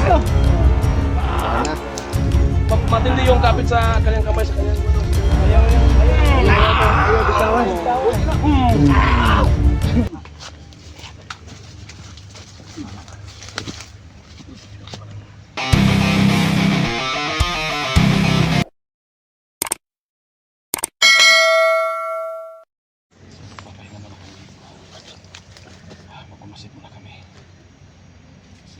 Sana. Matindi yung kapit sa kanyang kamay sa kanyang ayaw. Ayaw bitawan. Magkumasit muna kami. Kasi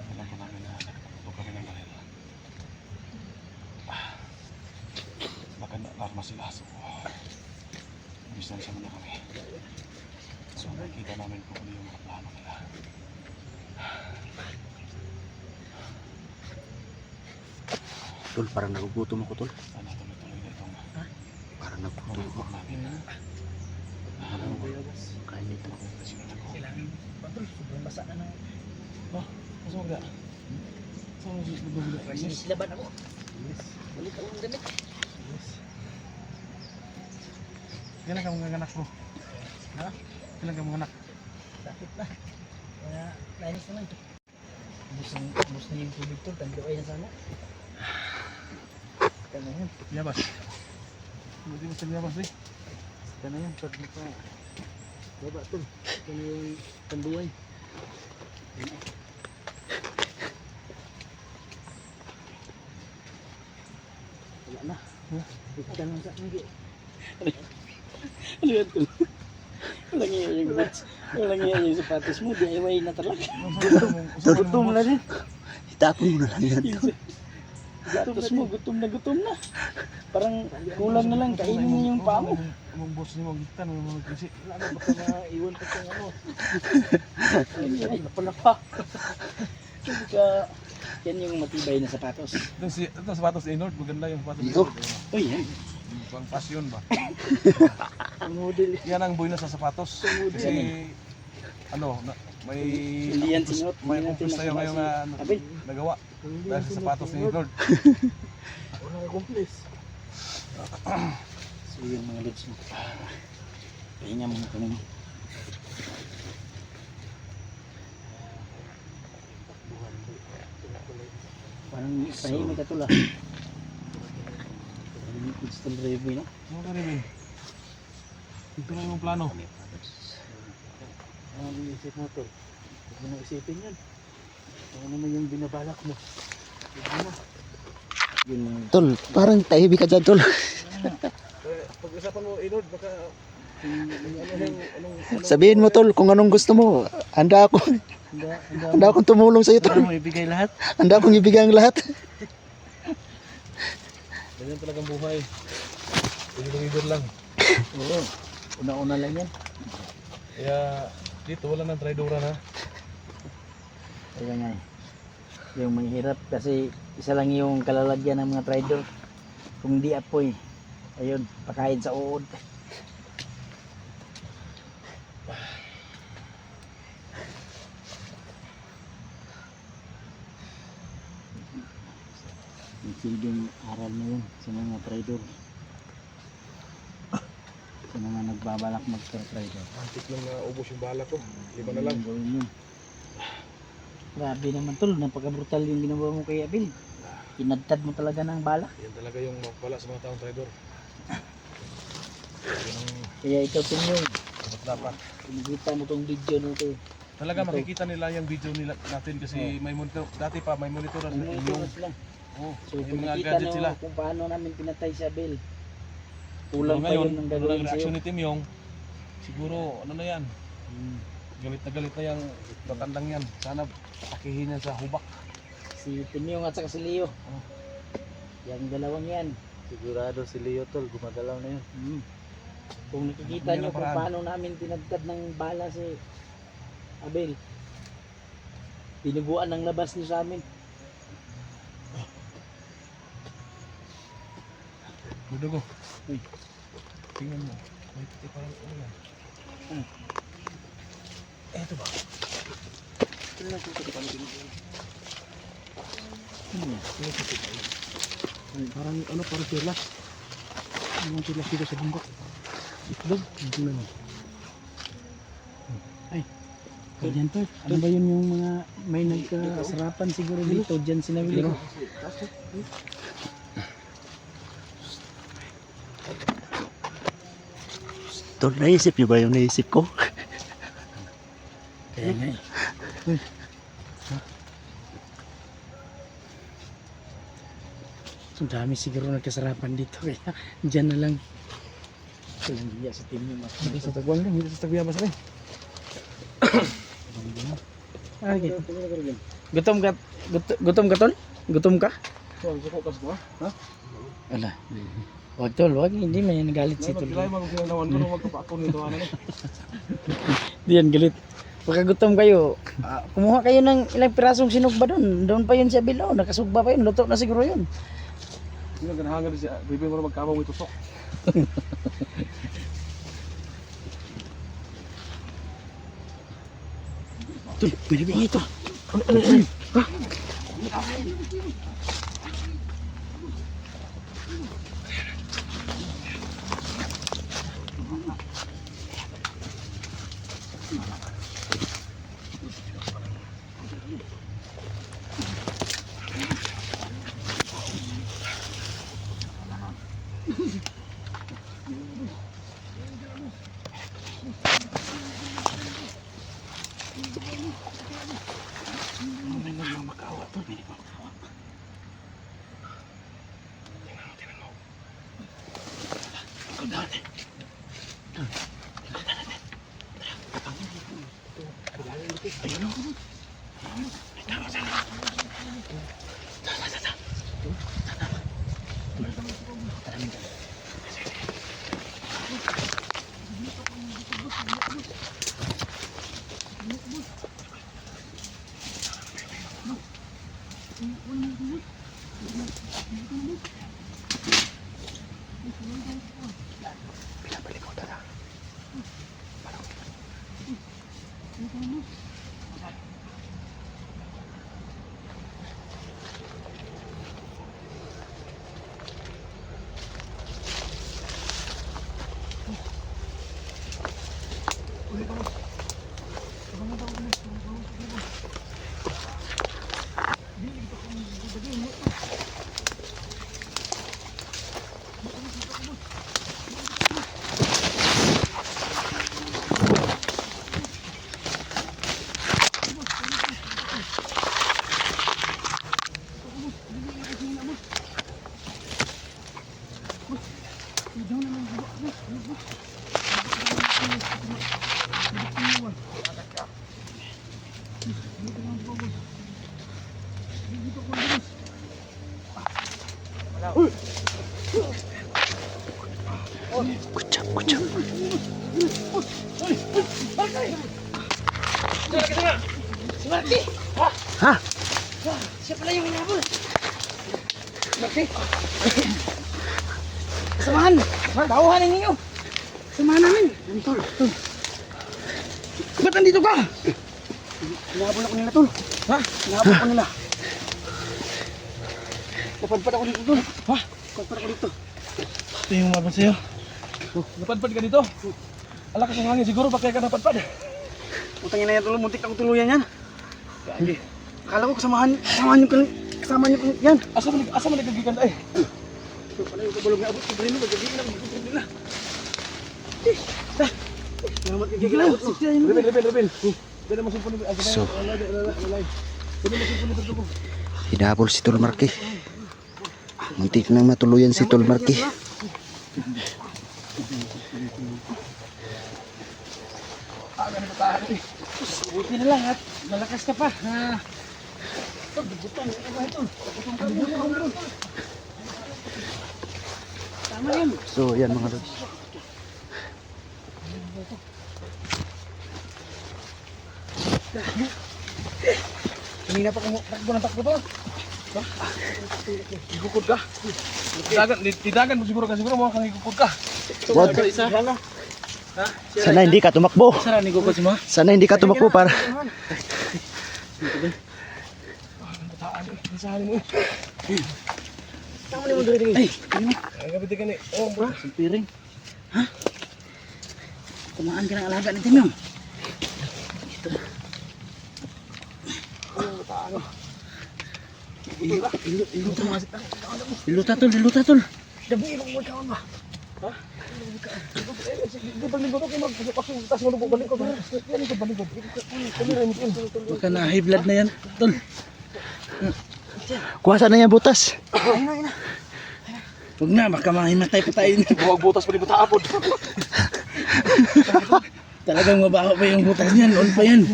alam ko namin na nakapagpapag kami ng baril. Baka na-alarma sila. So, distansya muna kami. So, nakikita namin kung ano yung mga plano nila. Tol, parang nagugutom ako, Tol. Sana tuloy-tuloy na itong Parang nagugutom ako. report namin. Kain ito. Kailangan patol, sobrang basa na ng Masa magda? Saan mo magdugda? silaban ako. Balik ako ng damit. Kailan ka mga anak bro? Ha? Kailan ka mga anak? Sakit na. Kaya nainis naman ito. Ubus na yung tubig to, tagluay na sana. Ika na yan. Yabas. Hindi mo sa yabas eh. Ika na yan, pag naka baba tol. Ika na yung tanduay. Wala na. Ika na sa hindi. Ano yan ko? Walang iya yung boots. Walang iya yung sapatos mo. DIY na talaga. Gutom na rin. Itapon mo na lang yan, Tol. Sapatos mo, gutom na. Parang kulang na lang. Kainin mo yung paa mo. Among boss ni mo gitan mo mga kasi. Wala na, baka maiwan pa siyang ano. Ay, napalapa. Kaya, yan yung matibay na sapatos. Ito sapatos ni Nord, maganda yung sapatos ni Iko. Nord. Uy, yan. Pang pasyon ba? Ang model. Yan ang buhay na sa sapatos. Kasi ano, may Hindi yan sinuot. may Hindi natin kumpus tayo ngayon na Abay, nagawa dahil sa sapatos ni Lord. Wala na kumplis. so yun mga lids mo. Pahinga muna kami. Parang tahimik ka tula. Parang instant review, no? Ano ka rin? Ito na yung plano. Ang iisip mo tol. Huwag mo na isipin yan. Ano naman yung binabalak mo. Huwag mo na. Yun mga Tol, parang tahimik ka dyan, Tol. Pag-usapan mo, Lord, baka Sabihin mo, Tol, kung anong gusto mo. Handa ako. Handa akong tumulong sa'yo, Tol. mo ibigay lahat. Handa akong ibigay ang lahat. ganyan talagang buhay. Leader lang. Oo. Una-una lang yan. Kaya dito wala nang traidoran ha. Kaya nga eh. Yung mahirap kasi isa lang yung kalalagyan ng mga trader. Kung di apoy, ayun, pakain sa uod. Yung silbing aral na yun sa mga trader. Sa mga nagbabalak mag-trader. Antik lang na ubos yung bala ko. Lima na lang. Gawin yun. Grabe naman tol, napaka-brutal yung ginawa mo kay Abil. Kinadtad mo talaga ng bala. Yan talaga yung mapala sa mga taong traidor. Yan ang Kaya ikaw Tinyong, dapat. pinagkita mo tong video na ito. Talaga makikita nila yung video nila natin kasi may monitor. Dati pa may monitor na Ano ito yung lang. oh, So yung mga pinakita gadget no, sila. kung paano namin pinatay si Abel. So, Kulang pa ngayon, yun ng ano gagawin ang reaction sa'yo. ni Tim Yong? Siguro ano na yan? Galit na yung matandang yan. Sana pakihin yan sa hubak. Si Tinyong at saka si Leo. Yung dalawang yan. Sigurado si Leo, Tol, gumagalaw na yun. Kung nakikita Yun nyo ang kung paraan. paano namin tinagtad ng bala si Abel. Tinubuan ng labas niyo sa amin. Dudugo. Uy. Tingnan mo. May puti parang ano yan. Eto ba? Parang ano, parang sirlas. Yung sirlas dito sa bungkok. Itlog. Tingnan mo. Ay. Ganyan to. Ano ba yun yung mga may nagkasarapan siguro dito? Diyan sila Willie. Tol, naisip niyo ba yung naisip ko? Kaya nga eh. So dami siguro nagkasarapan dito kaya dyan na lang. Walang hiya sa team yung Hindi sa tagwan lang, hindi sa tagbiya ba sa Okay. Gutom ka tol? Gutom ka? So, suko ka sa ha? Wala. Wag tol, wag. Hindi may nagalit si tol. Magkilay mo kung sinanawan ko, huwag ka pa ako nito. Ano eh. Hindi yan galit. Pagka gutom kayo, kumuha kayo ng ilang pirasong sinugba doon. Doon pa yun sa Bilao, nakasugba pa yun. Luto na siguro yun. Hindi na ganahangan din siya. Bibig mo na magkabaw mo itusok. Tol, pwede ba ito? Kucap, kucap. Ha? Siya pala yung hinabol. Bakit? Samahan! Tauhan ninyo! Samahan namin! Tol! Ba't nandito ka? Hinabol ako nila, Tol. Ha? Hinabol ako nila. Napadpad ako dito, Tol. Ha? Napadpad ako dito. Ito yung mabot sa'yo. Napadpad ka dito. Alakas ang hangin, siguro ba kaya ka napadpad? Utangin na yan, Tol. Muntik akong tuluyan yan. Gagi. Akala ko kasama nyo yan. Asa mo nagkagigan eh? Ito pala yung kabulog na abot. Sabihin mo, magagigil na. Magagigil nila. Salamat kay Gigil. Rebel. Pwede mo sumpun. So, hinabol si Tol Marky. Muntik nang matuluyan si Tol Marky. Buti na lang at malakas ka pa. Tama yun. So, yan mga lods. Kanina pa takbo ng takbo to. Igukod ka. Didagan mo siguro mo kang igukod ka. Wag. Sana hindi ka tumakbo. Sara ni gukod si mo. Sana hindi ka tumakbo para. Isahan mo. Tama ni mo diri. Ay, Ang gabi ka ni. Oh, bro. piring. Ha? Kumaan ka ng alaga ni Timyo. Ito. Diluta tol, diluta tol. Dami mo kaon ba? Baka na high blood na yan tol. Kuha na yan butas. Huwag na, baka mahimatay pa tayo. Huwag butas pa rin butaapod. Talagang mabaho pa yung butas niyan, on pa yan.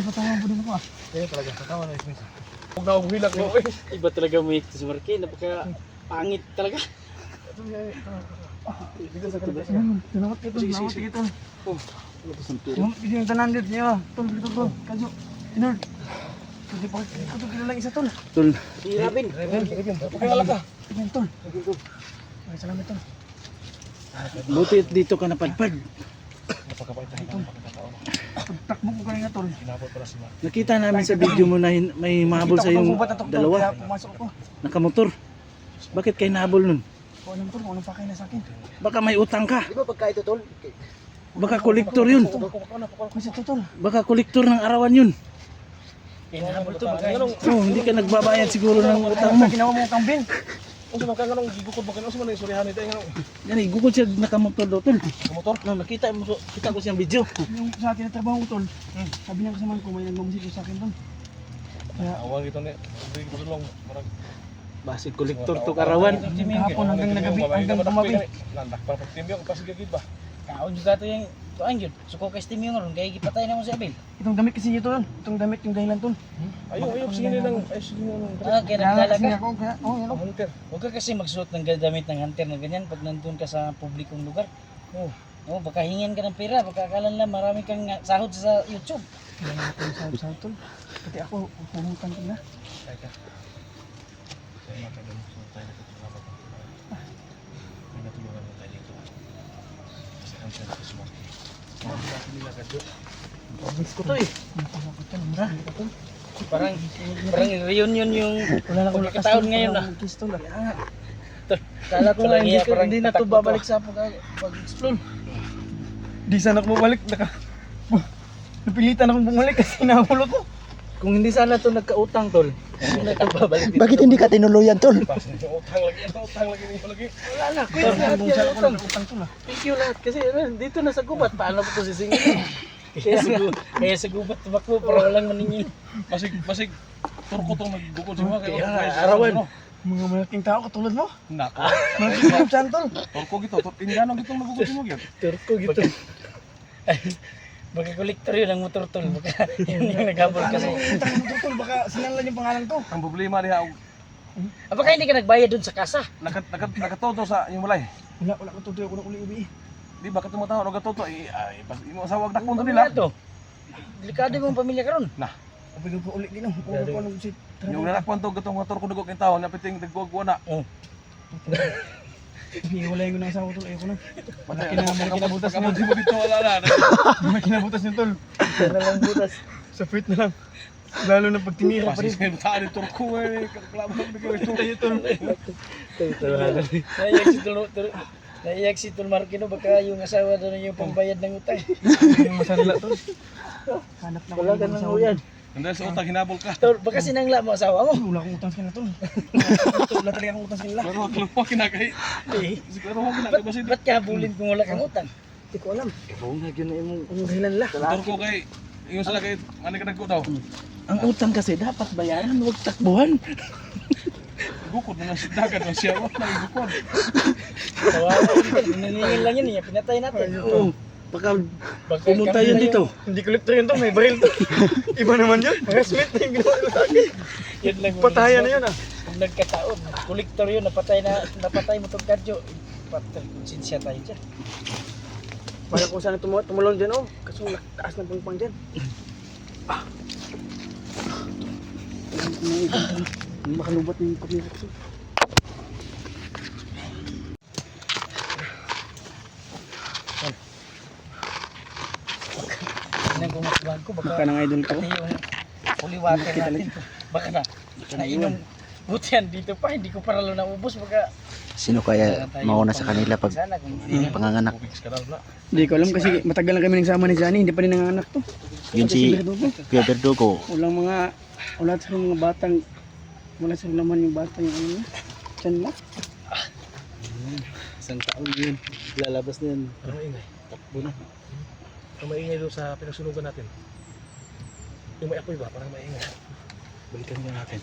Kaya talaga, tatawa na ismis. Huwag na akong hilag mo eh. Iba talaga may ito si Marky. Napaka pangit talaga. Sige. Yung tanan dito niyo. Tol, dito tol. Kadyo. Inord. Hindi pa ito lang isa tol. Tol, Si Rabin. Okay, alam ka. Tingnan tol. Ay, salamat tol. buti dito ka napadpad. Napakapait na hitang pagkakataon. Takbo ko kanina tol. Kinabot pala si Mark. Nakita namin sa video mo na may mahabol sa yung dalawa. Kaya pumasok ako. Nakamotor. Bakit kayo nahabol nun? Kung anong tol, kung anong pakay na sa akin. Baka may utang ka. Di ba pagka ito tol? Baka kolektor yun. Kasi ito tol. Baka kolektor ng arawan yun. Inahabol to bagay. Oh, hindi ka nagbabayad siguro ng utang mo. Ginawa mo kang bin. Kung sa mga gigukod mo kayo, sa mga isurihan nito yung Yan eh, gugol siya nakamotor daw tol. motor. No, nakita mo, kita ko siyang video. Yung sa atin na trabaho ko tol. Sabi niya kasama ko may nagmamusik sa akin tol. Kaya Awal gitu nih, beri tulong. Basi kolektor to karawan. hapon hanggang nagabi hanggang gumabi. Landak para pagtimbyo pas gigit ba. Kaon juga to yung tuan yun. Suko kay Steam yung ron kay gipatay na mo si Abel. Itong damit kasi niyo tol. Itong damit yung dahilan tol. Ayo sige nang sige nang. Ah, kaya nagdala ka. Oh, yan. Hunter. Huwag ka kasi magsuot ng damit ng hunter na ganyan pag nandun ka sa publikong lugar. Oh, baka hingin ka ng pera, baka akala nila marami kang sahod sa YouTube. Sahod tol. Pati ako, pumuntan ko na. Teka. Saya makan dulu tayo na tutulungan ko. May natulungan mo tayo dito. Kasi ang siya sa smart. Nila kadyo. Miss ko to eh. Parang reunion yung pagkakataon ngayon na. Kala ko nga hindi, Parang hindi na to tatakbo babalik to. sa pag-explore. Di sana ako bumalik. Napilitan akong bumalik kasi nahulog ko. Kung hindi sana to nagkautang tol, hindi na to babalik dito. Bakit hindi ka tinuluyan tol? Pas utang lagi ni lagi. Wala na, kuya lahat yan utang. Thank you lahat kasi dito na sa gubat, paano ko to sisingin? Kaya sa gubat tumakbo para walang maningil. Masig turko tong nagbukod si mga Kaya arawan. Mga malaking tao katulad mo. Nako. Mga tol. Turko gitu, Indiano gitu nabukod si mga. Turko gitu. Baka kolektor yun ang motor tol. Baka yun yung naghabol kasi. Tol, baka sinalan yung pangalan ko. Ang problema diha Baka hindi ka nagbayad dun sa kasa. nakatoto sa yung mulay. Wala ko tutoy ako ng uli-ubi. Di ba katong tao nagatoto ay pas imo sa wag dakpon Ano nila. to? Delikado yung pamilya karon. Abig ko uli din. Kung ano si Yung nakakwan to gatong motor ko dugog king tawo na piting dagwag na. Hiwalay ko ng asawa tol. Ayoko na. Patay May kinabutas Kamu na. dito wala na. May kinabutas niya tol. Nalang butas. Sa fruit na lang. Lalo na pag tinira pa rin. Pasis kay taan turko eh. Kaklamo ni ko ito. Naiyak si Tol Marquino baka yung asawa doon yung pambayad ng utang. Yung masanla tol. Hanap na Wala ka nang uyan. Nandun sa utang hinabol ka. Tol, baka sinangla mo asawa mo. Wala akong utang sa kanila tol. Wala talaga akong utang sa kanila. Pero wag mo kinakay. Siguro mo kinakay ba Ba't ka habulin kung wala kang utang? Hindi ko alam. Oo nga yun na yung Ang dahilan la. Turko kay yung sala kay ano ka nagko daw. ang utang kasi dapat bayaran, huwag takbuhan. Bukod na si dagat na siya wala na ibukod. Kawawa yun. Naningil lang yun, pinatay natin. Oo. Baka Baka pumunta yun dito. Hindi kolektor yun tol. May baril tol. Iba naman yun. Mga smith na yung ginawa ko sa akin. Yun lang. Patayan na yun ah. Kung nagkataon, kolektor yun, napatay mo itong kadyo. Patay, konsensya tayo dyan. Para kung saan tumulong dyan oh. Kaso taas ng pangpang dyan. Makalubat yung kamera ko. Tingnan ko mas ko, Baka baka nang idol ko. pati yung holy water natin. Baka na, nainom. Buti yan, dito pa, hindi ko paralo na ubos. Baka Sino kaya mauna sa kanila pag sana kung hindi panganganak? Hindi ko alam kasi matagal na kami nagsama ni Johnny. Hindi pa rin nanganganak to. Yun si Kuya Verdugo. Wala sa mga batang Wala sa laman yung bata yung ano niya. Tiyan mo. Isang taon yun. Lalabas na yan. Parang maingay. Takbo na. Parang maingay doon sa pinagsunugan natin. Yung may apoy ba? Parang maingay. Balikan nga natin.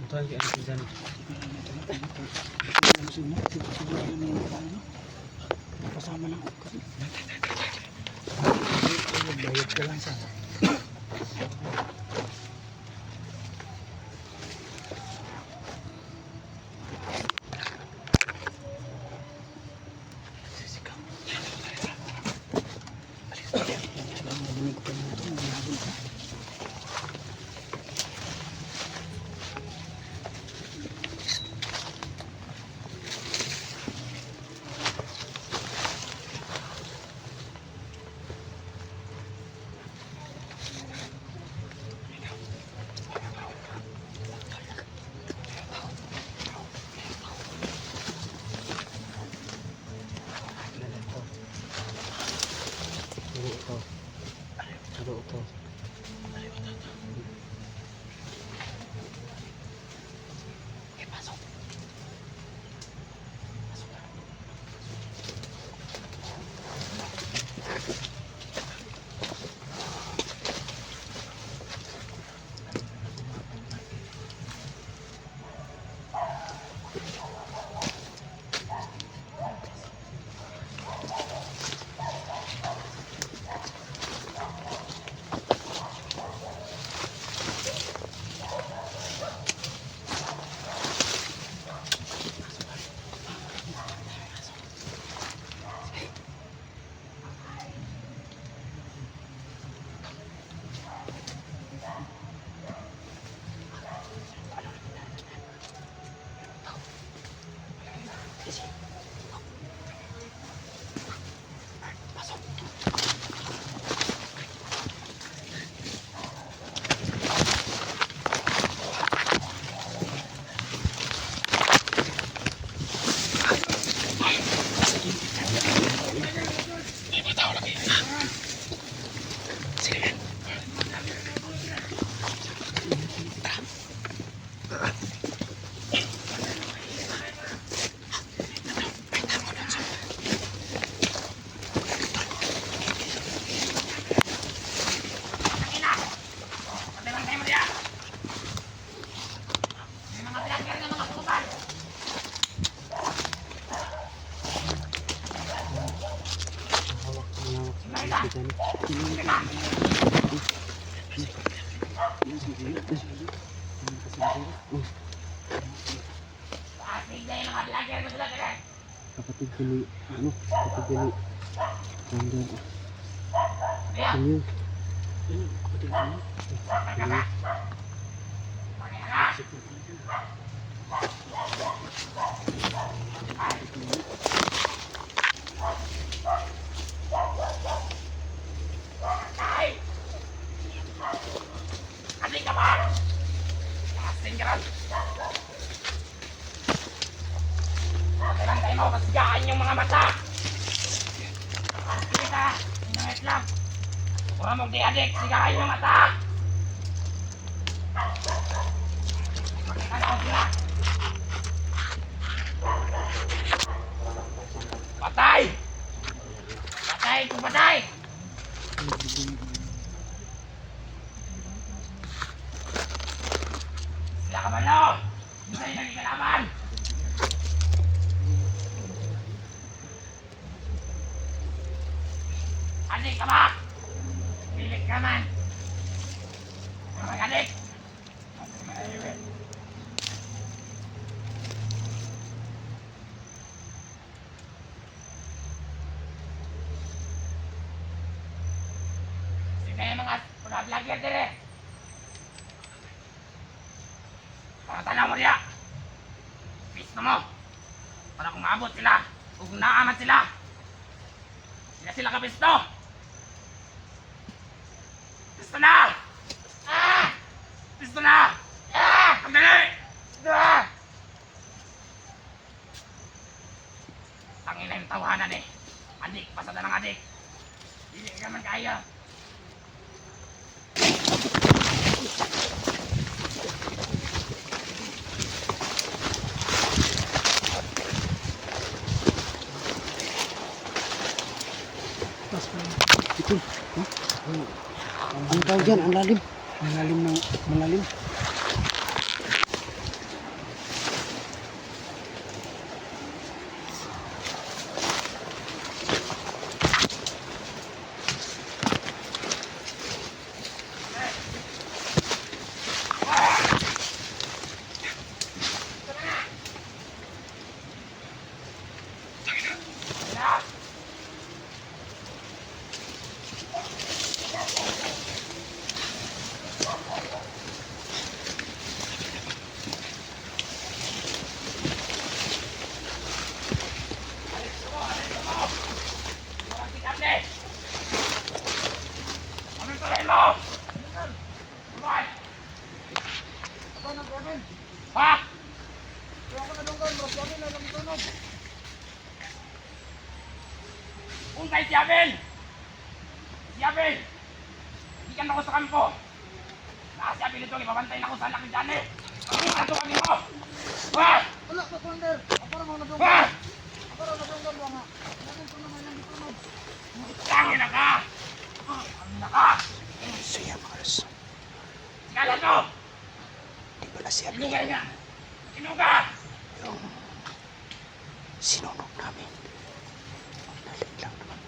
Puntahan kay ano si Janet. Pasama lang ako kasi. Bayad ka lang sa. Kapatid ko ni, ano, kapatid ko ni, nandun. Ano yun? Kapatid ko ni? Ano yun? Pagkakantay mo, pasigaan yung mga mata! Sige ka, inangit lang! Huwag mong di-adik, sigaan yung mata! Magkakalaw sila! Patay! Patay kung patay! Sila ka man, no? Hindi sa'yo naging kalaban! Adik ka ba? Pilit ka man! Mag-adik! Sige yung mga vlogger dire! Mga tanaw mo diya! Pisto mo! Para kung maabot sila o kung naamat sila! Sila kapisto! Pisto na! Ah! Pisto na! Ah! Ang dali! Ah! Tangina yung tawanan eh. Adik, pasada ng adik. Hindi ka naman kaya. Ano tawag dyan? Ang lalim. Malalim ng malalim. Ha? Untay si Abel! Si Abel! Hindi ka na ako sa kampo! Naka si Abel ito, ibabantay na ako sa laki dyan eh! Ang ito kami mo! Ha? Wala pa Commander. Ako ra mga Ha? Ako ra nadunggan mo nga. Natin ko naman lang dito. Tangin na ka! Tangin na ka! Siya Mars. Kala to! Di pala si Abel. Sinugay niya! Sinuga! Yung sinunog namin. Lalim lang naman.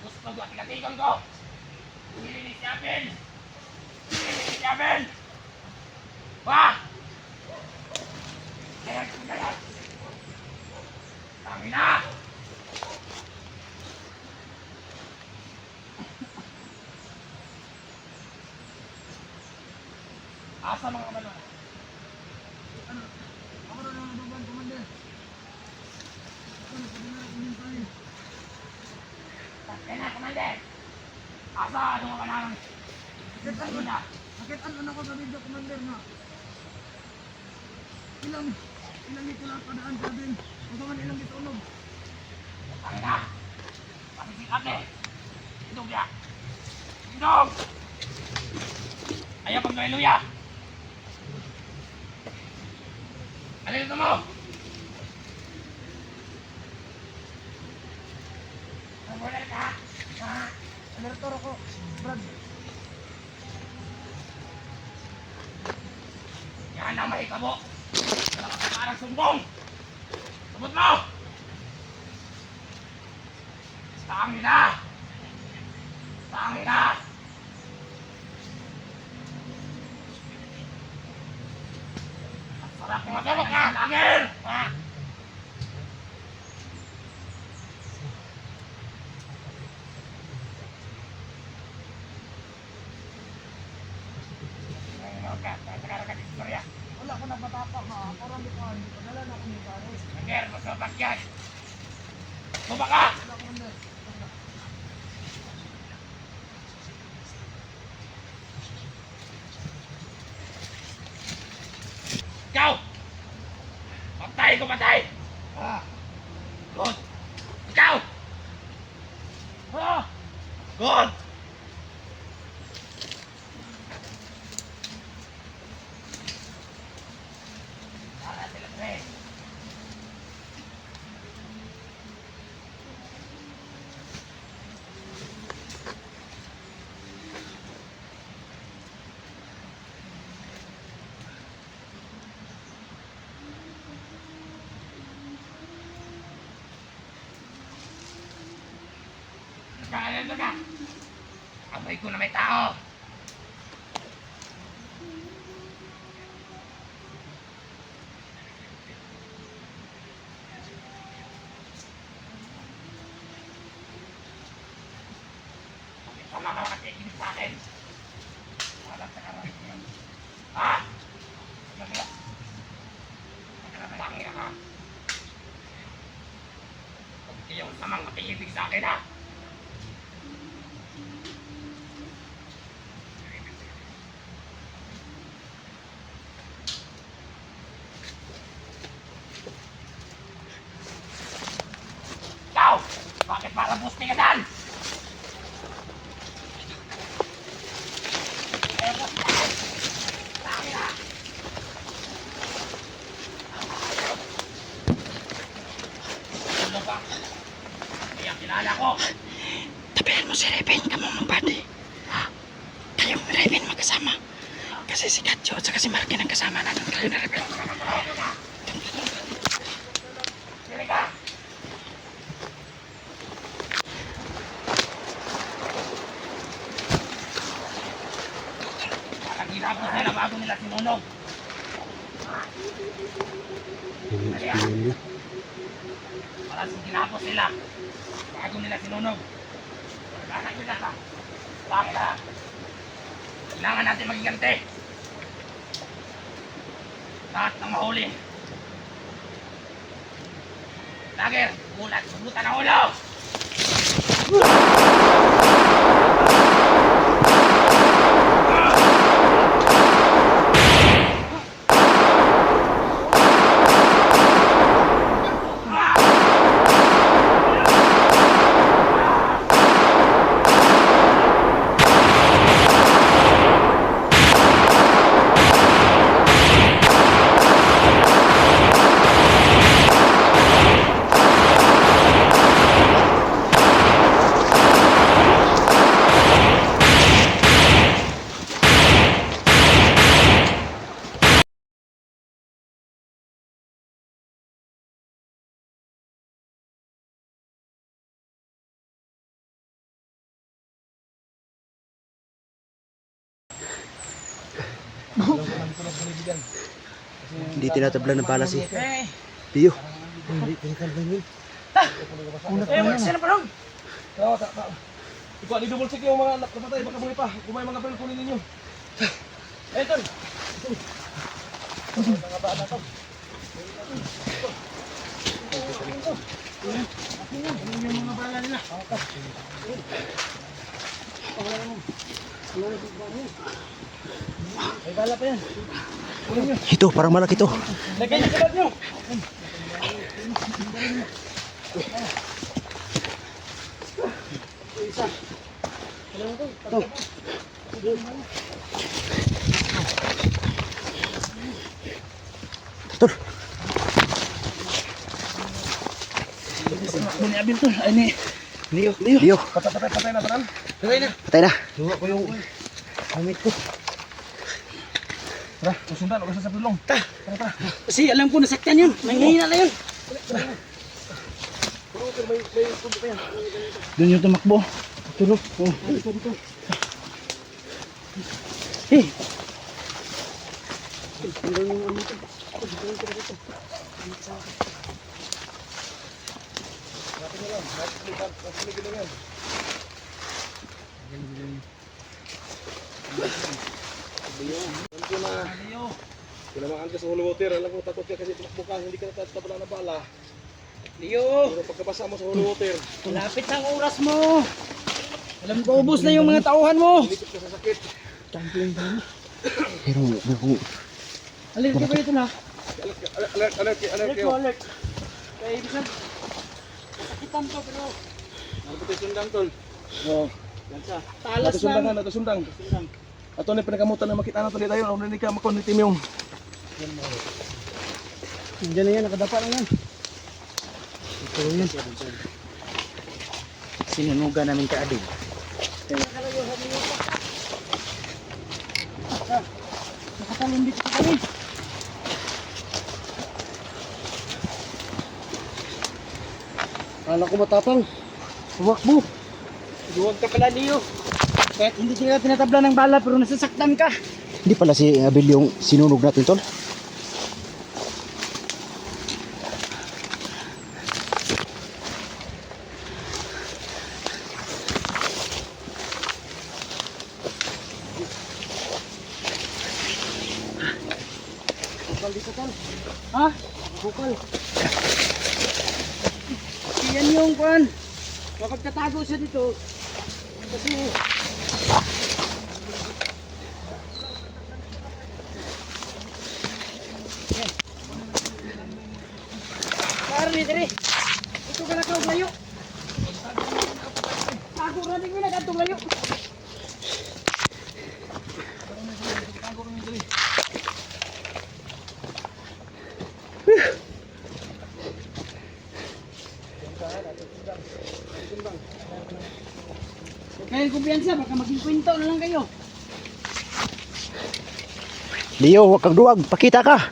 Gusto ko at ikatigon ko! Nilinis si Abel! Nilinis si Abel! Ha? Kaya ko na yan! Tangin na! Asa mga kabalo? Ako ra nadunggan Commander. Kaya na, Commander! Asa, ano ka na? Ano na? Nakitaan anak ko sa video Commander nga. Ilang ito lang padaan sa atin. Kung man ilang itunog. Tangin na! Pasisikat eh! Indog niya! Indog! Ayaw pag luya! Alin ito mo? Ang wala ka? Ha? Alertor ako. Brad. Yan ang mahikabo! Wala ka parang sumbong! Subot mo! Tangin na! Tangin na! Sarap mo matulog ka! Tangin! Ha? Wala ko nagmatapak ha. Parang di ko padala na ako ni Paris. Nager, masabak yan! Suba ka! Wala Commander. Ikaw! Patay ko patay! Good! Ikaw! Good! Para sila tres. Nagkakalala ka! Amoy ko na may tao! Sama ka makakikinig sa akin! Wala sa karami ko yan. Ha? Magkakala. Magkakala ka. Huwag kayong samang makikinig sa akin ha! Ikaw! Bakit para busti ka dyan? Eh, busti ka! Tangin na! Ano ba? Kaya kilala ko! Magaling ka mo magbati. Kayong Raven magkasama. Kasi si Katyo at saka si Marky nagkasama na doon kayo na Raven. Naghihirapos nila bago nila sinunog. Para ginapos nila bago nila sinunog. Bakit nila ka? Bakit ha? Kailangan natin magiganti. Lahat ng mahuli. Lager, bulat, subutan ang ulo! Hindi tinatabla ng bala si Pio. Sino pa ron? Ikaw, double check yung mga napatay, baka buhay pa. Kung may mga baril, kunin ninyo. Eh, tol. May bala pa yan. Ito, parang malaki to. Lagay niyo sa bag niyo. Tol, Muni abil to. Ay ni. Pio, Patay na, tanan. patay na. Tuwa ko yung Amit ko. Tara, susundan, huwag sa pulong. Kasi alam ko nasaktan yun. Nanghihina na yun. Doon yung tumakbo. Tulog. Oh. Eh. Kinamaan ka sa holy water, alam ko takot ka kasi tumakbo ka, hindi ka natabla na bala. Leo, Pero pagkabasa mo sa holy water, lapit ng oras mo. Alam ko ubos na yung mga tauhan mo. likot ka sa sakit. Pero kung Alert ka ba ito na? Alert kayo. Alert. Kaya ibig sabihin, nasakitan ko pero Napatay sundan, tol. talas lang. Natusundang. Ato ni pinagamutan na makita na tuloy tayo, ano ni ka makonitim yung. Nandiyan na yan, nakadapa na yan. Ito yun. Sinunugan namin ka Adil. Nakatalon dito kami. Kala ko matapang. Huwakbo. Huwag ka pala Leo. Kahit hindi ka tinatabla ng bala pero nasasaktan ka. hindi pala si Abel yung sinunog natin, tol. Ha? Bukal. Yan yung kuan. Kapag tatago siya dito, kasi Pare dire. Ito ka na ka layo. Tago ra din na kadtong layo. Ngayon kung kumpiyansa, baka maging kwento na lang kayo. Leo, huwag kang duwag. Pakita ka.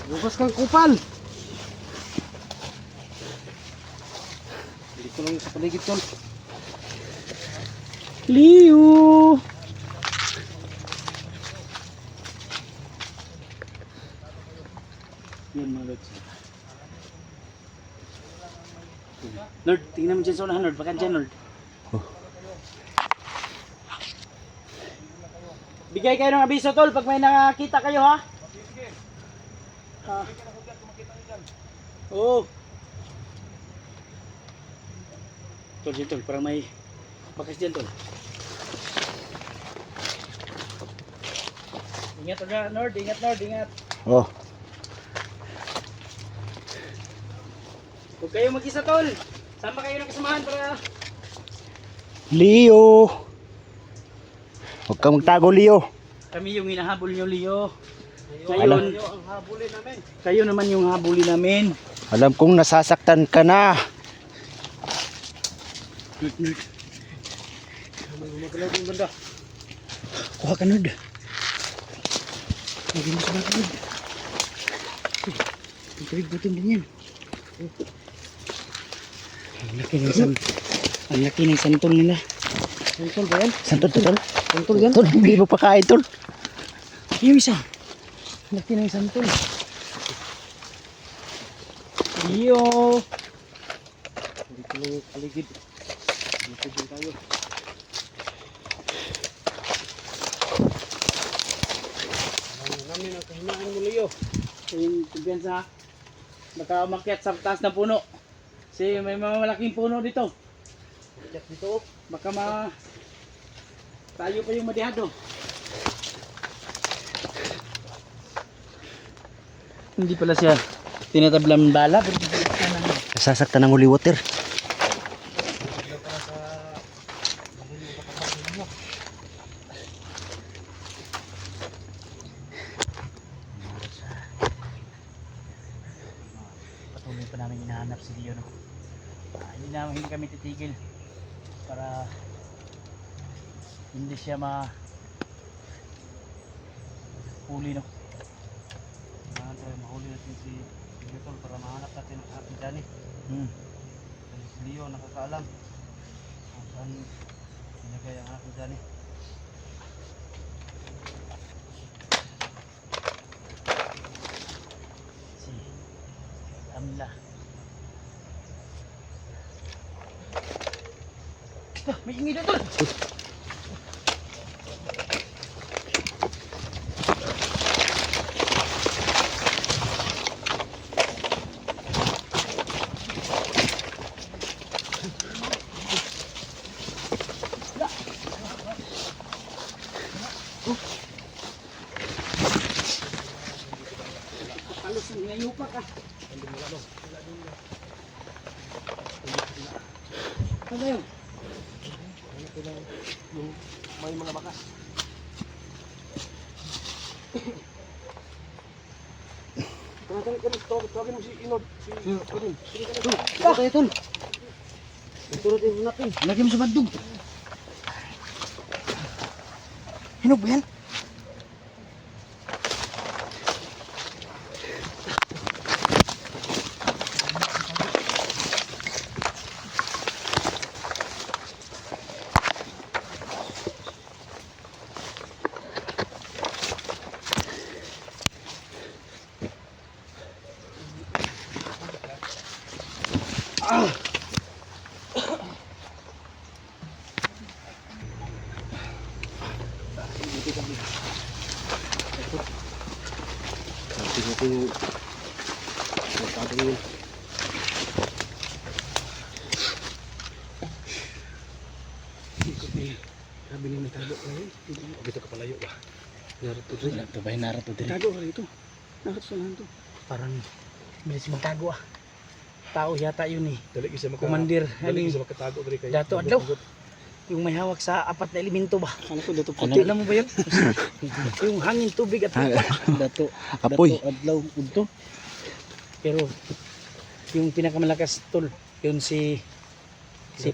Bukas kang kupal. Dito lang sa paligid tol. Leo! Yan mga lods. Lord, tingnan mo dyan sa unahan, Lord. Baka dyan, Lord. Bigay kayo ng abiso, tol, pag may nakakita kayo, ha? Oo. Tol, dyan, tol. Parang may bakas dyan, tol. Ingat, Lord. Ingat, Lord. Ingat. Oh, Huwag kayo mag-isa, tol. Sama kayo ng kasamahan para... Leo. Huwag kang magtago, Leo. Kami yung hinahabol nyo, Leo. Alam. Ngayon, ang habulin namin. Kayo naman yung habulin namin. Alam kong nasasaktan ka na. Kuha ka, Nord. Lagyan mo sa bata, Nord. Ang tawid butin din yan. Ang laki ng santol nila. Santol ba yan? Santol, tol. Santol yan? Tol, hindi mo pa kain, tol. Yung isa. Ang laki ng santol. Iyo. Dito lang sa paligid. Dito din tayo. Namin ang kahinaan mo Leo. Yung kumpiyansa. Baka umakyat sa taas ng puno. Kasi may mga malaking puno dito. Dito. Baka tayo pa yung madihado. Hindi pala siya tinatablang bala. Pero Nasasaktan ng holy water. patuloy pa namin hinahanap si Leo. No? Hindi kami titigil para hindi siya huli, no? Mahuli natin si Leo para mahanap natin ang ating Johnny. Si Leo nakakaalam kung saan nilagay ang ating Johnny. Si Amla. May ingay doon, tol! Halos ngayupa ka. Ano yun? May mga bakas. Tawagin mo si Inod. Si Odin. Ito tayo, tol. Turot yung natin. Lagyan mo sa bandog. Hinog ba yan? Tingnan yung nagkadang yun. Sabi niya may tago ka yun. O dito ka palayo ba? Narito rin. Ito ba yung narato din? Tago ka rito. Narito sa lahan to. Parang bilis magtago ah. Tao yata yun eh. Dali isa Kumandir. Dali isa makatago dali kayo. Dato adlaw. Yung may hawak sa apat na elemento ba? Akala ko dato Ano, puti. alam mo ba yun? Yung hangin, tubig at lupa. Dato. Apoy. Dato adlaw udto. Pero yung pinakamalakas tol, yun si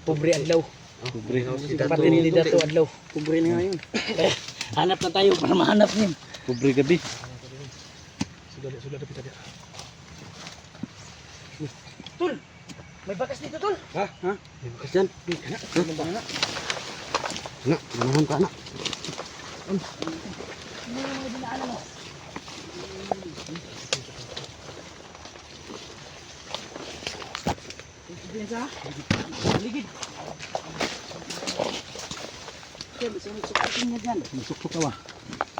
Pobre Adlaw. Pobre. Kapatid ni Dato adlaw. Kubre na ngayon. Hanap na tayo para mahanap niyo. Pobre gabi. Sudah dapat tadi. Tol, may bakas dito, Tol. May bukas dyan. Anak, ganahan ka anak. Piyansa, ligid. Okay, basta may sukatin niya dyan. Musok ka ba?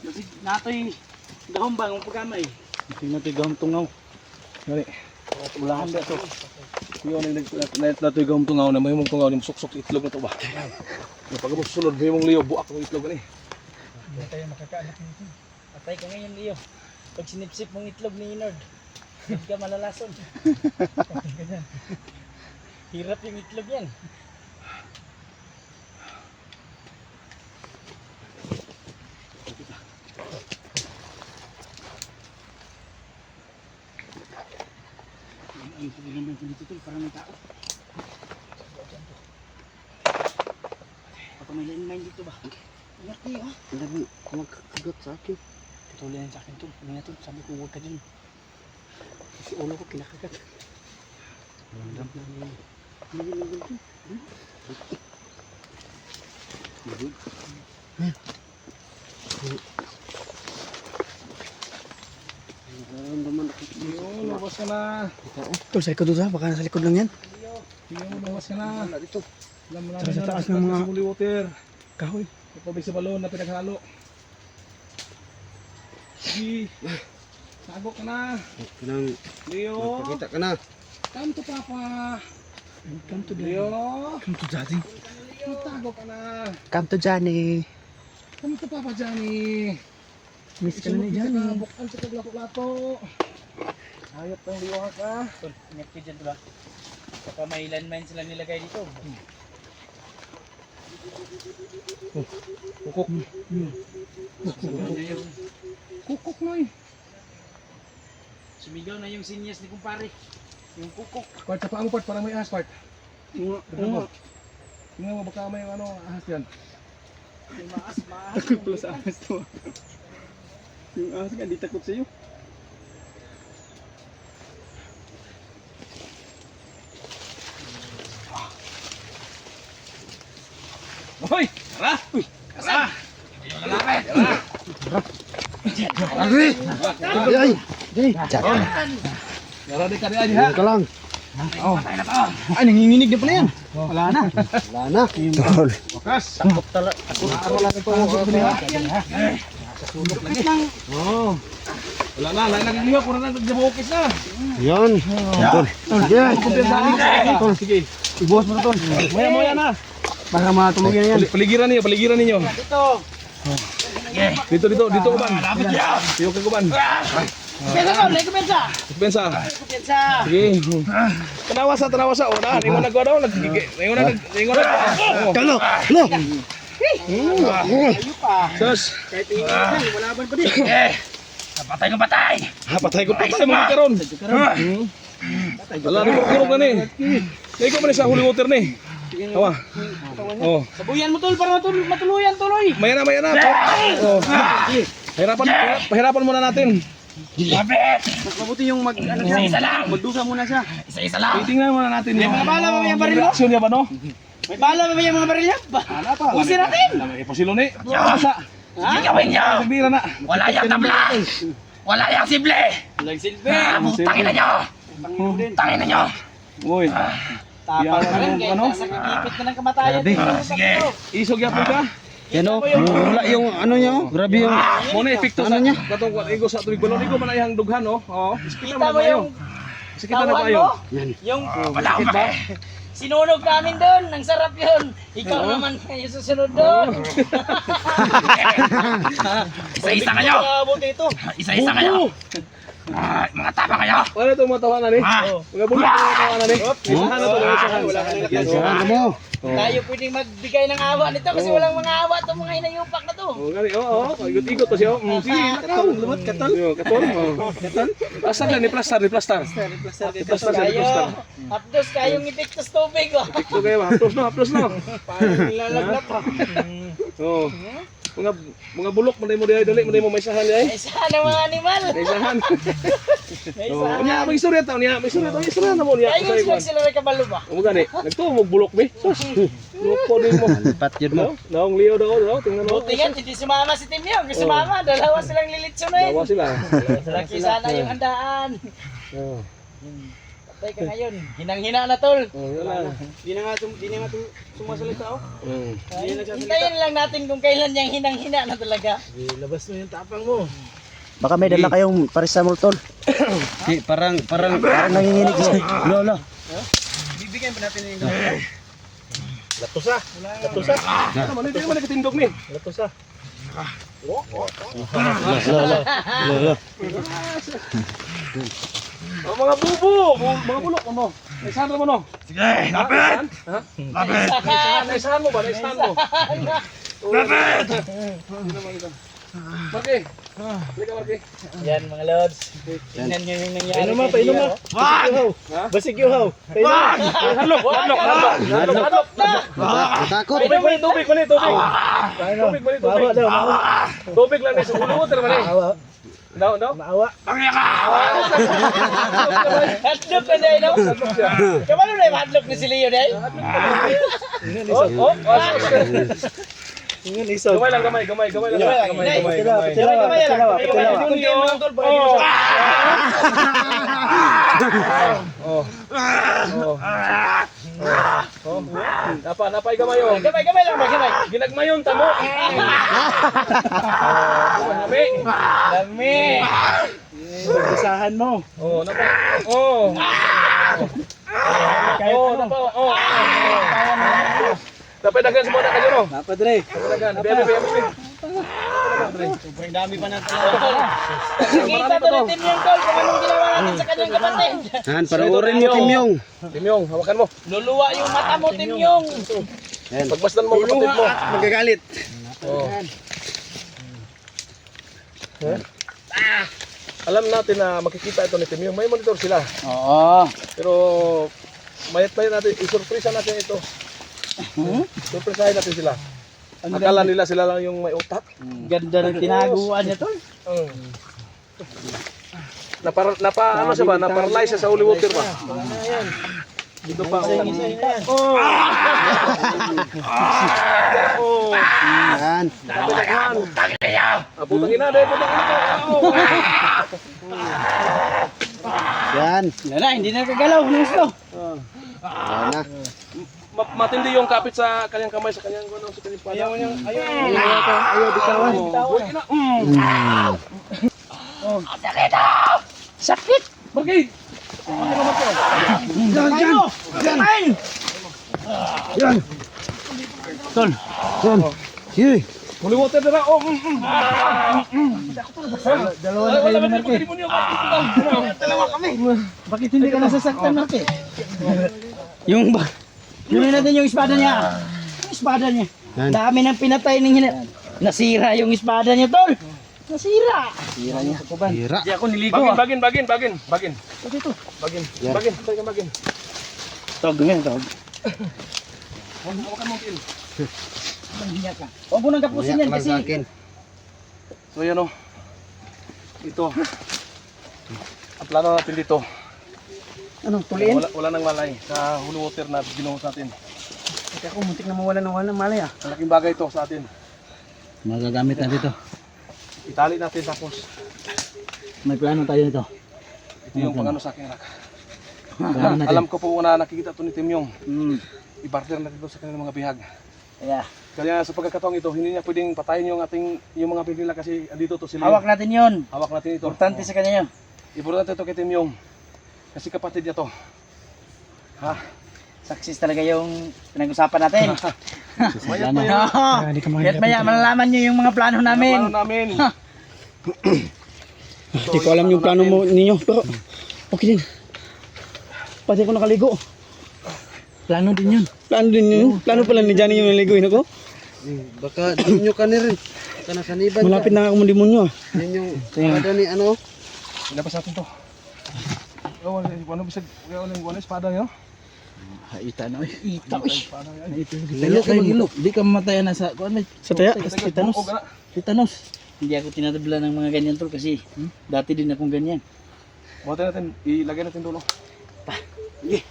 Kasi natoy dahon ba ng pagkamay. Tingnan tayo gawang tungaw. Gani. Ulahan ba ito? Kuya, natoy gawang tungaw na may mong tungaw ni musok-sok itlog na ito ba? Pag mo sulod, may mong liyo, buak ng itlog ni. Hindi tayo makakaanak nito. Patay ka ngayon, Leo. Pag sinipsip mong itlog ni Inord, hindi ka malalason. Patay ka dyan. Hirap yung itlog yan. Ang pagiging dito, Tol, parang may tao. Baka may landmine dito ba? Ingat kayo, ha? Ang dami kumakagat sa akin. Patuloy sa akin, Tol. Ano Tol? Sabi ko, huwag ka dyan. Kasi ulo ko kinakagat. Nararamdaman ako. Yun, labas ka na. Tol, sa likod doon, baka nasa likod lang yan. Yun, labas ka na. Wala dito. Alam mo Tara sa taas ng mga- holy water. Kahoy. Tubig sa balon na pinaghalo. Sige. Sago ka na. Kanang Leo. magpakita ka na. Come to Papa. Come to Leo. Come to Daddy. Tago ka na. Come to Johnny. Come to Papa Johnny. Miss ka na ni Johnny. Bukan sa kaglato-lato. Hayop ng Leo ka. Tol, ingat kayo dyan, diba? Baka may landmine sila nilagay dito. Kukuk. Kukuk na eh. Sumigaw na yung sinyas ni kumpare. Yung kukok. Part sa paa mo, Part, parang may ahas, Part. Tingnan mo. Tingnan mo, baka may ahas yan. Yung maas. Takot pala sa ahas to. Yung ahas nga, di takot sa'yo. Hoy! Tara! Tara! Agri! Ay! Tiyaka. Tara di ka di ha! Ito lang. Ay, nanginginig na pala yan. Wala na. Wala na. Tol. Wakas! Takot talaga. Wala na ito. Oo. Wala na, lain lagi liho. Kung na nagdabukis na. Yan. Tol. Yan. Tol, sige. Ibuhos mo na Tol. Maya na. Para matulungin na yan. Paligiran ninyo. Dito. Dito kuban. Dito kay kuban. Pensa ko, lego pensa. Pensa. Pensa. Sige. Tanawasa. O na, ningon nagwa daw. Ningon. Oh. Talo. Talo. Sus. Kahit iingan, wala ban pa din. Patay ko patay. Patay ko mo karon. Wala rin kurog na ni. Kaya ko man sa holy water ni. Awa. Oh. Sabuyan mo Tol para matuluyan tuloy. Maya na. Oh. Pahirapan muna natin. Mas mabuti yung magdusa muna siya. Isa-isa lang. Titingnan muna natin yung mga bala ba yung baril mo? reaksyon niya ba no? May bala ba yung mga baril niya? Usin natin. Pasilo ni. Masa. Sige gawin niyo. Sagbira na. Wala yang tabla. Wala yang simple. Nagsilbi. Tangin na nyo. Tangin na nyo. Uy. Tapang pa rin kaya Ano? nasa kagipit na ng kamatayan. Sige. Isog yapon ka. Yan o. Wala yung ano niya o. Grabe yung. Muna epekto sa katong igo sa tubig balon igo man ay ang dughan no. Oo. Kita mo yung Kita na tawan kayo. mo? Yung Wala akong maki. sinunog namin doon. Nang sarap yun. Ikaw naman yung susunod doon. Isa-isa kayo. Buti ito. Isa-isa kayo. Mga tama kayo! Ano ito mga tawanan eh? Mga bulok na mga tawanan eh. Isahan na ito, isahan. Yan mo. Tayo pwedeng magbigay ng awa nito kasi walang mga awa itong mga hinayupak na to. Oo, gani. Oo, ikot-ikot to siya. Sige, katol. Katol. Katol. Katol. Plastar lang, ni plastar. Plastar Kayo, hapdos kayong ipiktos tubig. Ito kayo, haplos na. Parang nilalagnat pa. Oo. Mga bulok, manday mo dali, manday mo may isahan eh. May isahan ng mga animal. May isahan. May Oo, isahan. unya, may istorya tao niya. May istorya na mo niya. Kayo sila rin kabalo ba? Amo gani, nagtuo bulok mi. Loko din mo. Lipat yun mo. Naong Leo daw, tingnan mo. Buti nga, hindi sumama si Tim Yong. Kasi sumama, dalawa silang lilitsunin. Dawa sila. Laki sana yung handaan. Oo. Patay ka ngayon. Hinang-hina na tol. Oh, yun lang. Di na nga sumasalita oh. Hintayin lang natin kung kailan yung hinang-hina na talaga. Labas mo yung tapang mo. Baka may dala kayong paracetamol tol. Parang Nanginginig siya. Lolo. bibigyan pa natin yung Latusa. Ano man, hindi naman nagtindog mi. Latusa. Oh, mga bubo, mga bulok mo. Naisahan mo no. Sige, lapit! Ha? Lapit! Naisahan mo ba? Naisahan mo. Lapit! Marke. Halika Marke. Yan mga lods. Tingnan nyo yung nangyari. Painom mo, painom mo. Wag! Basig yung haw. Wag! Hadlok. Natakot. Tubig mali. Maawa daw, maawa. Tubig lang sa bulo water mali. Maawa. Daw. Maawa. Pangya ka! Hadlok na dahil no? Kamano na yung hadlok ni si Leo dahil? Ingan isog. Gamay lang. Napay gamayon. Gamay lang ba? Gamay. Ginagmayon tamo. Dami. Isahan mo. Napa. Dapat dagan semua nak kajo no. Dapat Dre. Dagan. Biar. Sobrang dami pa natin. Nakita to ni Tim Yong tol kung anong ginawa natin sa kanyang kapatid. Han, panoorin mo Timyong. Timyong, hawakan mo. Luluwa yung mata mo Tim Yong. Pagbasdan mo kapatid mo. Magagalit. Alam natin na makikita ito ni Timyong. May monitor sila. Oo. Pero mayat-mayat natin, isurpresa natin ito. Surpresahin natin sila. Akala nila sila lang yung may utak. Ganda ng tinaguan niya tol. Ano siya ba? Na-paralyze siya sa holy water ba? Dito pa. Yan. Putang ina, dahil putang ina. Yan. Wala, hindi na kagalaw. Gusto. Yan na. Matindi yung kapit sa kanyang kamay, sa kanyang gano'n, sa kanyang pala. Ayaw bitawan. Sakit! Bakit? Sige. Holy water na. Dalawa na kayo Marke. Bakit hindi ka nasasaktan Marke? Yung ba? Yun natin yung espada niya. Yung espada niya. Yan. Dami nang pinatay ng nasira yung espada niya tol. Nasira. Hira. Di ako niligo Bagin. Dito. Bagin. Tog nga tog. Hawakan mo kin. Huwag mo nang kapusin yan Mamaya kasi lang sa akin. So yan o. Ito. Ang plano natin dito. ano tuliin. Wala nang malay sa holy water na ginuhos natin. Kasi ako muntik na mawala ng wala malay ah. Malaking bagay ito sa atin. Magagamit na dito. Itali natin tapos May plano tayo nito. ito yung pangano sa aking anak. Plano natin. Alam ko po na nakikita ito ni Timyong. Hmm. I-barter natin ito sa kanilang mga bihag. Kaya Kaya sa pagkakataong ito, hindi niya pwedeng patayin yung mga bihag nila kasi andito to sila. hawak natin yun. Hawak natin ito. Importante sa kanya yun. Importante ito kay Timyong. Kasi kapatid niya to. Ha? Success talaga yung pinag-usapan natin. Mayat pa yan. Kahit maya malalaman nyo yung mga plano namin. Plano namin. Hindi ko alam yung plano mo ninyo, pero okay din. Pati ako nakaligo. Plano din yun. Plano din yun. Plano pala ni Johnny yung naliguin ako. Baka demonyo ka ni rin. Kana saniban Malapit na ako demonyo ah. Yan yung ada ni ano. Ilabas natin to. Ano bisag wala espada niyo? Ita na. Ita. Espada yan. Hilo kayo, hilo. Di ka mamatayan na sa kuan may. Sa taya? Titanos. Titanos. Hindi ako tinadabla ng mga ganyan tol kasi dati din akong ganyan. Buhatin natin, ilagay natin dulo. Sige.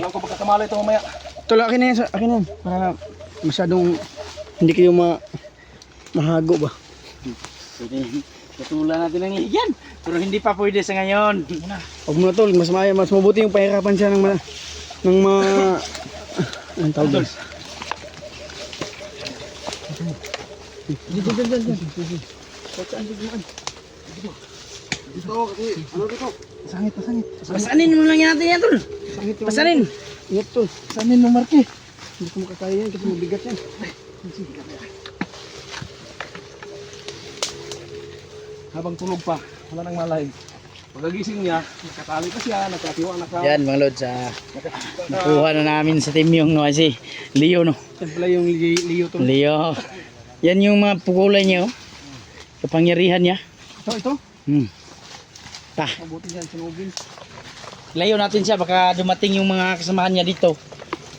Alam ko pagkakamala ito mamaya. Tol, akin na yan. Akin na yan. Para masyadong hindi kayo mahago ba? Pwede. Patulan natin ang ligyan. Pero hindi pa pwede sa ngayon. Huwag mo na tol. Mas mabuti yung pahirapan siya ng anong tawag doon? Dito. Dito kasi ano dito? Pasangit. Pasanin mo lang natin yan tol. Pasanin. Ingat tol. Pasanin mo Marky. Hindi ko makakaya yan kasi mabigat yan. Habang tulog pa, wala nang malay. Pagkagising niya, nakatali pa siya, nakatiwa, Yan mga lods. Nakuha na namin sa team yung si Leo no. Yan pala yung Leo tol. Leo. Yan yung mga pukulay niya oh. Kapangyarihan niya. Ito. Mabuti yan, sinugin. Layo natin siya baka dumating yung mga kasamahan niya dito.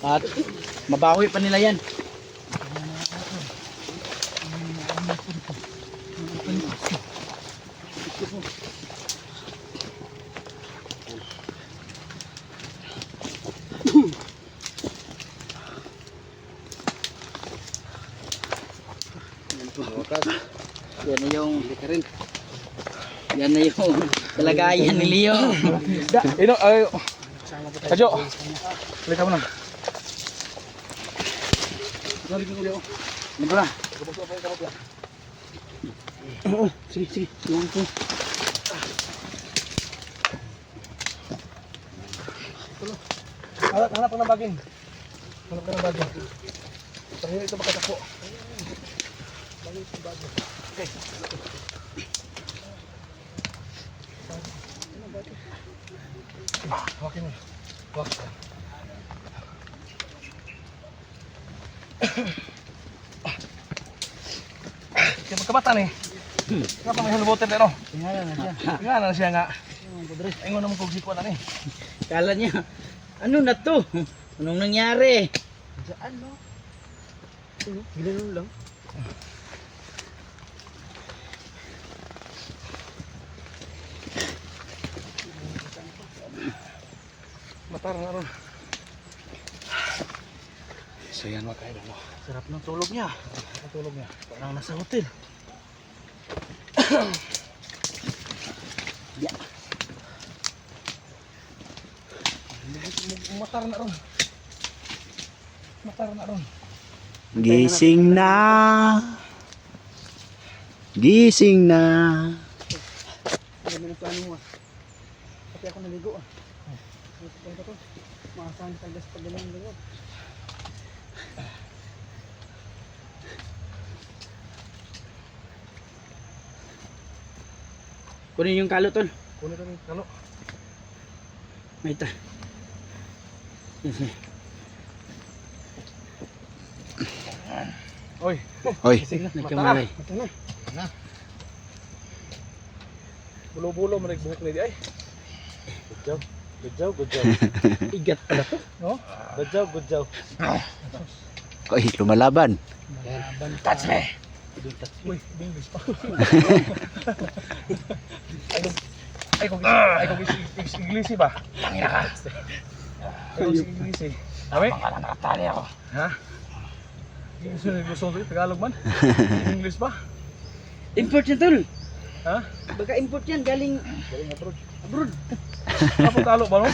At mabawi pa nila yan. Yan na yung kalagayan ni Leo. Ino, ay. Kadyo. Halika mo na. Ano ba? Oo, sige. Iwan ko. Hanap ka ng baging. Hanap ka ng baging. Pagkakita ito makatakbo. Okay. Okay na. Okay. Kaya magkabata ni. Nga pa may holy water na no? Nga na siya nga. Ingon naman kong sikuan na ni. Kala niya, ano na to? Anong nangyari? Ginanoon lang. Matar na ron. So yan mga kaidol no. Sarap ng tulog niya. Ang tulog niya. Parang nasa hotel. Matar na ron. Matar na ron. Gising na. Alam mo na plano mo ah. Pati ako naligo ah. Punta ko. Maasahan tayo sa pagdalang lingod. Kunin yung kalo tol. Kunin ka rin kalo. May ta. Oy. Oy, Nagkamalay. Bulo-bulo man nagbuhok ni di ay. Good job. Igat pala to. No? Good job. koy lumalaban. Touch me! Uy, English pa. Ay kung English ba? Tangina ka! Ay kung English. Awe? Baka na nakatali ako. Ha? Gusto mo Tagalog man? English ba? Import yan tol. Ha? Baka import yan galing abroad. Apa kalo ba no?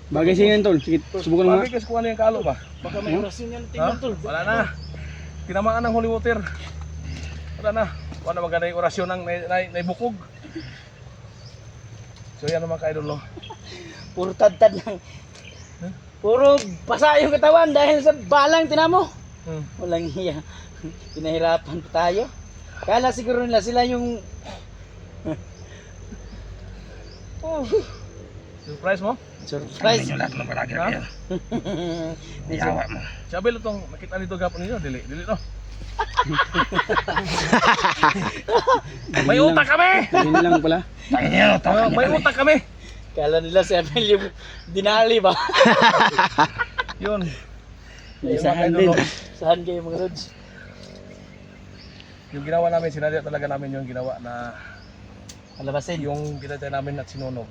Bagay siya yan tol. Sige, subukan mo nga. Pabigas ko ano yung kalo ba? Baka may orasyon yan Ha? tingnan tol. Wala na. Tinamaan ng holy water. Wala na. Wala na maganda yung orasyon ng naibukog. So yan naman ka-idol no. Puro tad-tad lang. Puro basa yung katawan dahil sa balang tinamo. Walang hiya. Pinahirapan pa tayo. Kala siguro nila sila yung Oh. Surprise mo? Surprise. Yung lahat ng palagi Ha? kayo. Yawa mo. Si Abel itong nakita nito gapon ninyo, dili no. May utak kami! Yun lang pala. Tangin nyo, May utak kami! Kala nila si Abel yung dinali ba? Yun. Isahan Yung mga din. idol, Isahan kayo mga Lods. yung ginawa namin, sinadya talaga namin yung ginawa na Palabasin. yung pinatay namin at sinunog.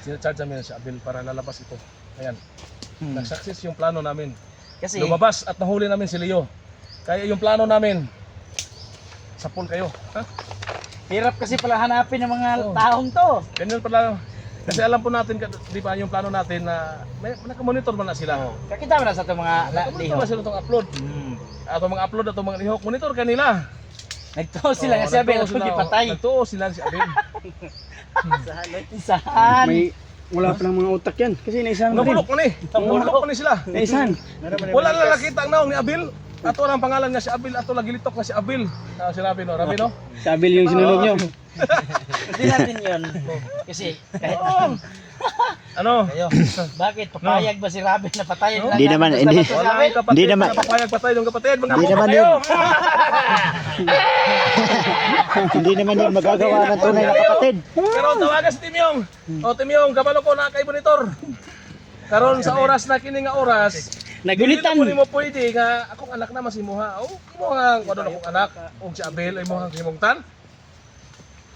Sinacharge namin si Abel para lalabas ito. Ayan. Nag-success yung plano namin. Kasi Lumabas at nahuli namin si Leo. Kaya yung plano namin, sapul kayo. Ha? hirap kasi pala hanapin ng mga Oo. taong to. Ganyan pala. Kasi alam po natin, di ba, yung plano natin na may nakamonitor man na sila. Kakita mo na sa itong mga Nakamonitor liho. na sila itong upload. Ato mga upload at mga lihok, monitor kanila. Nagtuo sila nga si Abel nagtuo kung ipatay. Nagtuo sila si Abel. Isahan. Wala pa lang mga utak yan. Kasi naisahan ko din. Nabulok mo ni. Nabulok mo ni sila. Naisahan. Wala na nakita ang naong ni Abel. Ato ang pangalan niya si Abel. Ato lagilitok na si Abel. Si Rabi no. Rabi no? Sabi yung sinunog nyo. Hindi natin yun. Kasi kahit Oo. Ano? kayo, bakit papayag ba si Robin na patayin lang Hindi natin? naman, Basta hindi. ba si Wala Robin? ang kapatid. Hindi naman. Napapayag patay ng kapatid. Mga Hindi buko naman kayo. Hindi naman yun magagawa ng tunay na kapatid. Pero tawagan si Timyong. O Timyong, kabalo ko na kay monitor. Karon sa oras na kini nga oras, Nagulitan. Dili mo pwede nga akong anak na masimuha. O imo nga kuno akong anak, og si Abel ay mo ang himongtan.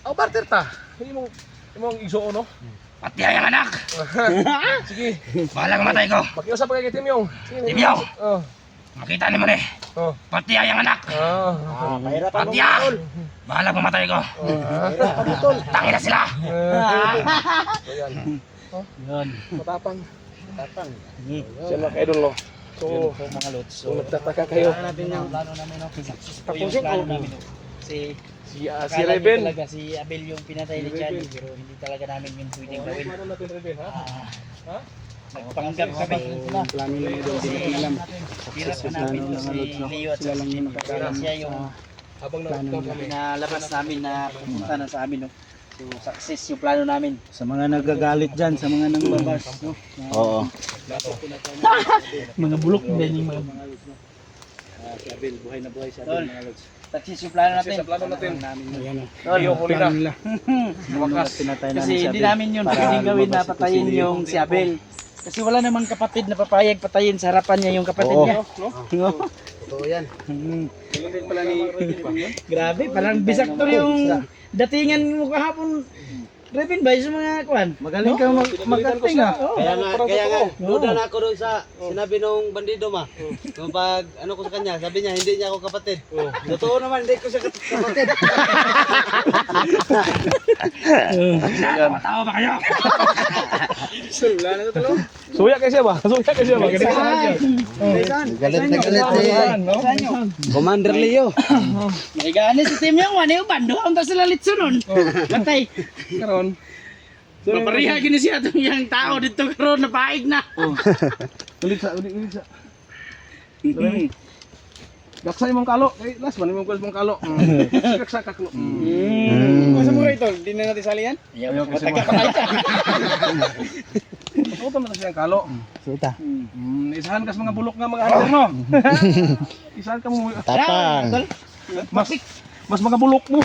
O barter ta. Imong igsuon no. Pati ang anak. Sige, Bahala mamatay ko. makiusap kay Timyong. Sige. Timyong. Oh. Makita ni mo ni. Oh. Pati ang anak. Ah. Pati Bahala mamatay ko. Tangin na sila. Ayan. Yun. Matapang. Siya mga idol no. So, Yun po mga lods. So, kung nagtataka kayo, natin yung plano namin. No? Ito yung Tapusin plano ko. namin. No? Si si akala niyo Reben. talaga si Abel yung pinatay ni Johnny. Pero hindi talaga namin yung pwedeng gawin. Ano natin Reben ha? Ha? Nagpanggap kami. Plano lang doon. Hindi ko alam. Hirap hanapin to si Leo at si Jimmy. Kaya siya yung Habang nagtataka kami. pinalabas namin na pumunta na sa amin. No? So, success yung plano namin. Sa mga nagagalit dyan, sa mga nangbabas. No? Oo. Mga bulok din yung mga... Si Abel, buhay na buhay si Tol. Abel mga lods. Success yung plano natin. Sa plano natin. Ayan o. Tol, Iyo huli na. Plano nila. Wakas. Pinatay namin kasi si hindi Abel. namin yun Para pwedeng gawin na lumabas ito patayin si Leo. yung si Abel. Kasi wala namang kapatid na papayag patayin sa harapan niya yung kapatid Oo. niya. No? Totoo yan. Ganun din pala ni Grabe, parang bisak to yung datingan mo kahapon. Revin ba yung mga kuan? Magaling ka mag-acting ha. Kaya nga, Duda na ako doon sa sinabi nung bandido ma. Nung pag ano ko sa kanya, sabi niya hindi niya ako kapatid. Totoo naman, hindi ko siya kapatid. Matawa ba kayo? Wala na ito talo. Suya kasi ba? Suya kasi ba? Ganito ka na siya. Galit na galit eh. Commander Leo. May gani si Tim yung wani ubando ang tas sila litsunon. Patay. Karon. Papariha gini siya itong yung tao dito karon napaig na. Ulit sa. Gaksa imong kalo. Kay last man imong mong kalo. Gaksa kaklo. Masa mo ito? Hindi na natin sali yan? Ayaw ko taga patay ka. Suta man siya ang kalo. Suta. Isahan kas mga bulok nga mga hunter no. Isahan ka mo. Tapang. Mas mga bulok mo.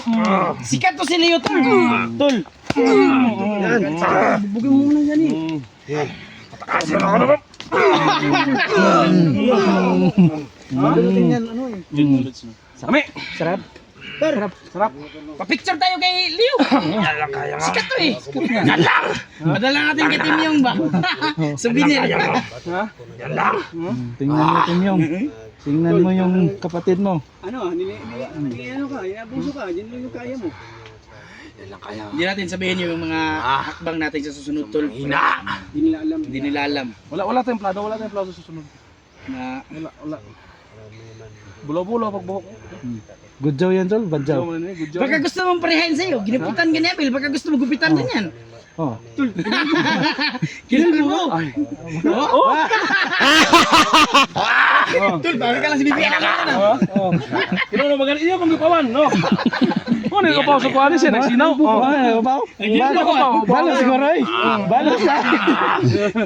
Sikat to si Leo tol. Tol. Bugin mo muna yan eh. Patakasin ako naman. Ano din yan, ano eh. Kami. Sarap. Sarap. Pa-picture tayo kay Leo. Sikat to eh. Yan lang. Padala natin kay Tim yung ba. Souvenir. Ha? Yan lang. Tingnan mo Timyong. Tingnan mo yung kapatid mo. Ano, ano ka, inabuso ka, yan lang yung kaya mo. Hindi natin sabihin yung mga hakbang natin sa susunod tol. Hina. Hindi nila alam. Hindi nila alam Wala tayong plano sa susunod. na Wala. Bulo-bulo pagbuhok. Good job yan tol, bad job. Good job. baka gusto mong parehain sa'yo. Giniputan ka ni Abel. Baka gusto mo gupitan din yan. Oh. Kinul mo. Ay. Tol, baka ka lang si Bibi. Kino na magaling iyo kung gipawan no. Ano yung kapaw sa kuha siya? Nagsinaw. Balo siguro eh. Balo siya.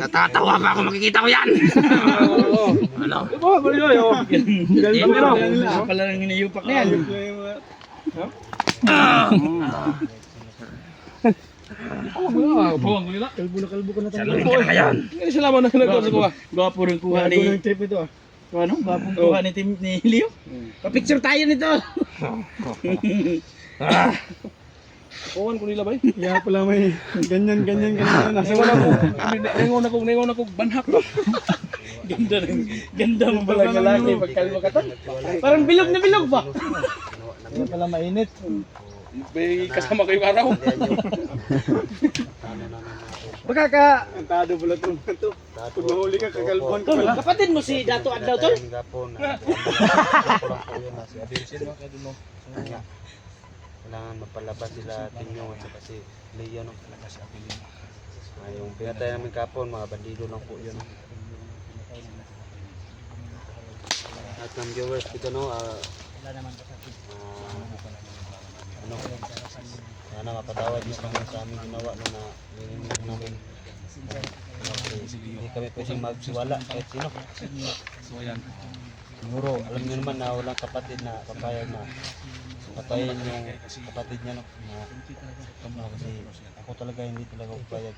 Natatawa pa ako makikita ko yan. Ano? Pala lang hinayupak na yan. Bawang ko nila. Kalbo na Salon ka na ngayon. Hindi sila mo na nagkuha sa kuha. Gwapo rin kuha ni... trip ito ah. Ano? Gwapong kuha ni Leo. Pa-picture tayo nito. Kuhan ko nila ba? Kaya pala may ganyan. Nasa Nengon ako banhak ba? Ganda mo pala ng lalaki. Pagkalma ka to. Parang bilog na bilog ba? Kaya pala mainit. May kasama kayong araw. Baka ka... Antado pala ito. Kung mahuli ka, kakalbuhan ka pala. Kapatid mo si Dato Adlaw tol? Gapon. Si Abilsin mo kay dulo. Kailangan mapalabas sila Tinyo at saka si Leo ng talaga si Abilin. Yung pinatay namin kapon, mga bandido lang po yun. At ng viewers dito no, Wala naman kasakit. ano, sana mapatawad niyo kami sa aming ginawa no, na nilimutan namin. Hindi kami pwedeng magsiwala kahit sino. So ayan. Siguro, alam niyo naman na walang kapatid na papayag na patayin yung kapatid niya no, na kasi ako talaga hindi talaga papayag.